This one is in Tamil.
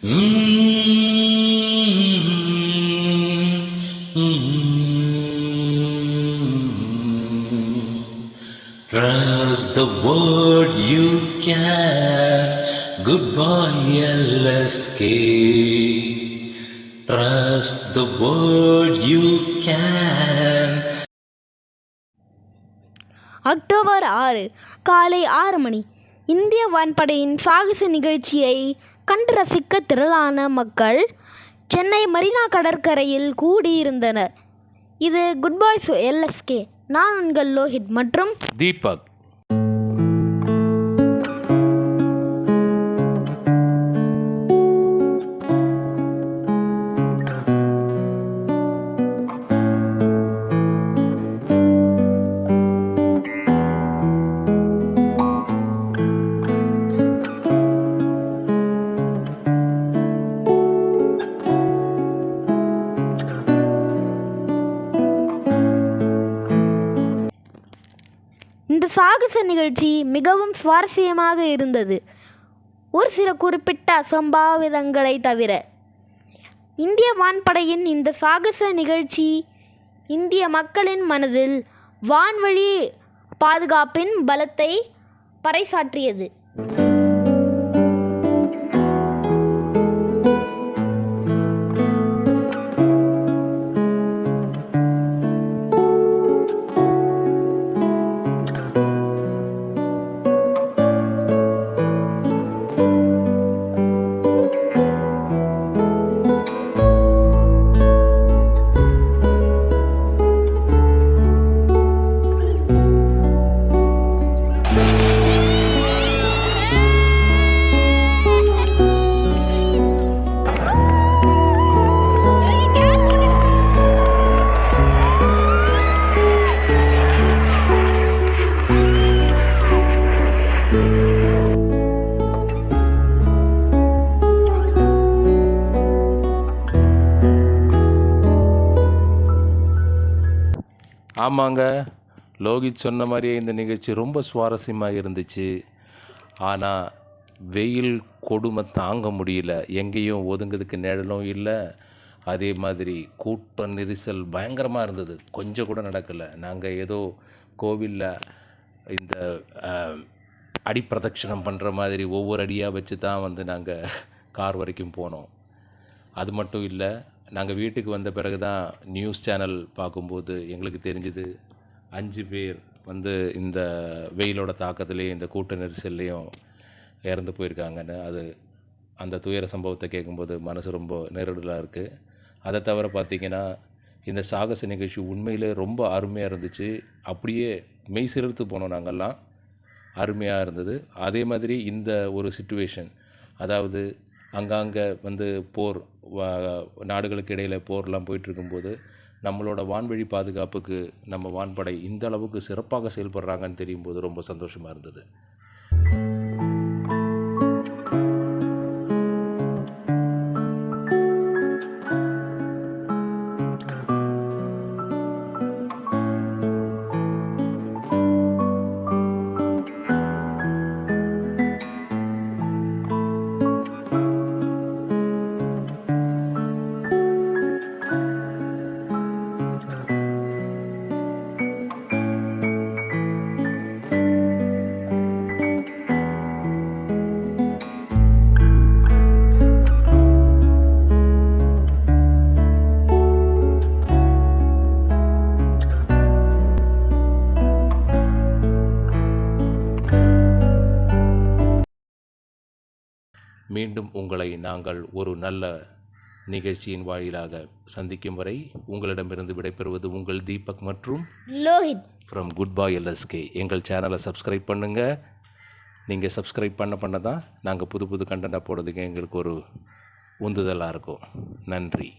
Trust the word you can. Goodbye LSK. Trust the word you can. October 6 காலை 6 மணி. இந்திய வான்படையின் சாகச நிகழ்ச்சியை கண்டு ரசிக்க திரளான மக்கள் சென்னை மெரினா கடற்கரையில் கூடியிருந்தனர். இது குட் பாய் LSK. நான் உங்கள் லோஹித் மற்றும் தீபக். இந்த சாகச நிகழ்ச்சி மிகவும் சுவாரஸ்யமாக இருந்தது. ஒரு சில குறிப்பிட்ட அசம்பாவிதங்களை தவிர. இந்திய வான்படையின் இந்த சாகச நிகழ்ச்சி இந்திய மக்களின் மனதில் வான்வழி பாதுகாப்பின் பலத்தை பறைசாற்றியது. ஆமாங்க, லோகித் சொன்ன மாதிரியே இந்த நிகழ்ச்சி ரொம்ப சுவாரஸ்யமாக இருந்துச்சு. ஆனால் வெயில் கொடுமை தாங்க முடியல. எங்கேயும் ஒதுங்கிறதுக்கு நிழலும் இல்லை. அதே மாதிரி கூட்ட நெரிசல் பயங்கரமாக இருந்தது. கொஞ்சம் கூட நடக்கலை. நாங்கள் ஏதோ கோவிலில் இந்த அடிப்பிரதட்சணம் பண்ணுற மாதிரி ஒவ்வொரு அடியாக வச்சு தான் நாங்கள் கார் வரைக்கும் போனோம். அது மட்டும் இல்லை, நாங்கள் வீட்டுக்கு வந்த பிறகு தான் நியூஸ் சேனல் பார்க்கும்போது எங்களுக்கு தெரிஞ்சுது 5 பேர் இந்த வெயிலோட தாக்கத்துலேயும் இந்த கூட்ட நெரிசல்லையும் இறந்து போயிருக்காங்கன்னு. அந்த துயர சம்பவத்தை கேட்கும்போது மனசு ரொம்ப நெருடலாக இருக்குது. அதை தவிர பார்த்திங்கன்னா, இந்த சாகச நிகழ்ச்சி உண்மையிலே ரொம்ப அருமையாக இருந்துச்சு. அப்படியே மெய் சிலிர்த்து போனோம் நாங்கள்லாம். அருமையாக இருந்தது. அதே மாதிரி இந்த ஒரு சிச்சுவேஷன், அதாவது அங்கங்கே போர், நாடுகளுக்கு இடையில் போர்லாம் போயிட்டுருக்கும்போது நம்மளோட வான்வழி பாதுகாப்புக்கு நம்ம வான்படை இந்த அளவுக்கு சிறப்பாக செயல்படுறாங்கன்னு தெரியும்போது ரொம்ப சந்தோஷமாக இருந்தது. மீண்டும் உங்களை நாங்கள் ஒரு நல்ல நிகழ்ச்சியின் வாயிலாக சந்திக்கும் வரை உங்களிடமிருந்து விடைபெறுவது உங்கள் தீபக் மற்றும் Lohith from good boy LSK. எங்கள் சேனலை சப்ஸ்கிரைப் பண்ணுங்கள். நீங்கள் சப்ஸ்கிரைப் பண்ண தான் நாங்கள் புது கண்டென்ட்டாக போடுறதுக்கு எங்களுக்கு ஒரு உந்துதலாக இருக்கும். நன்றி.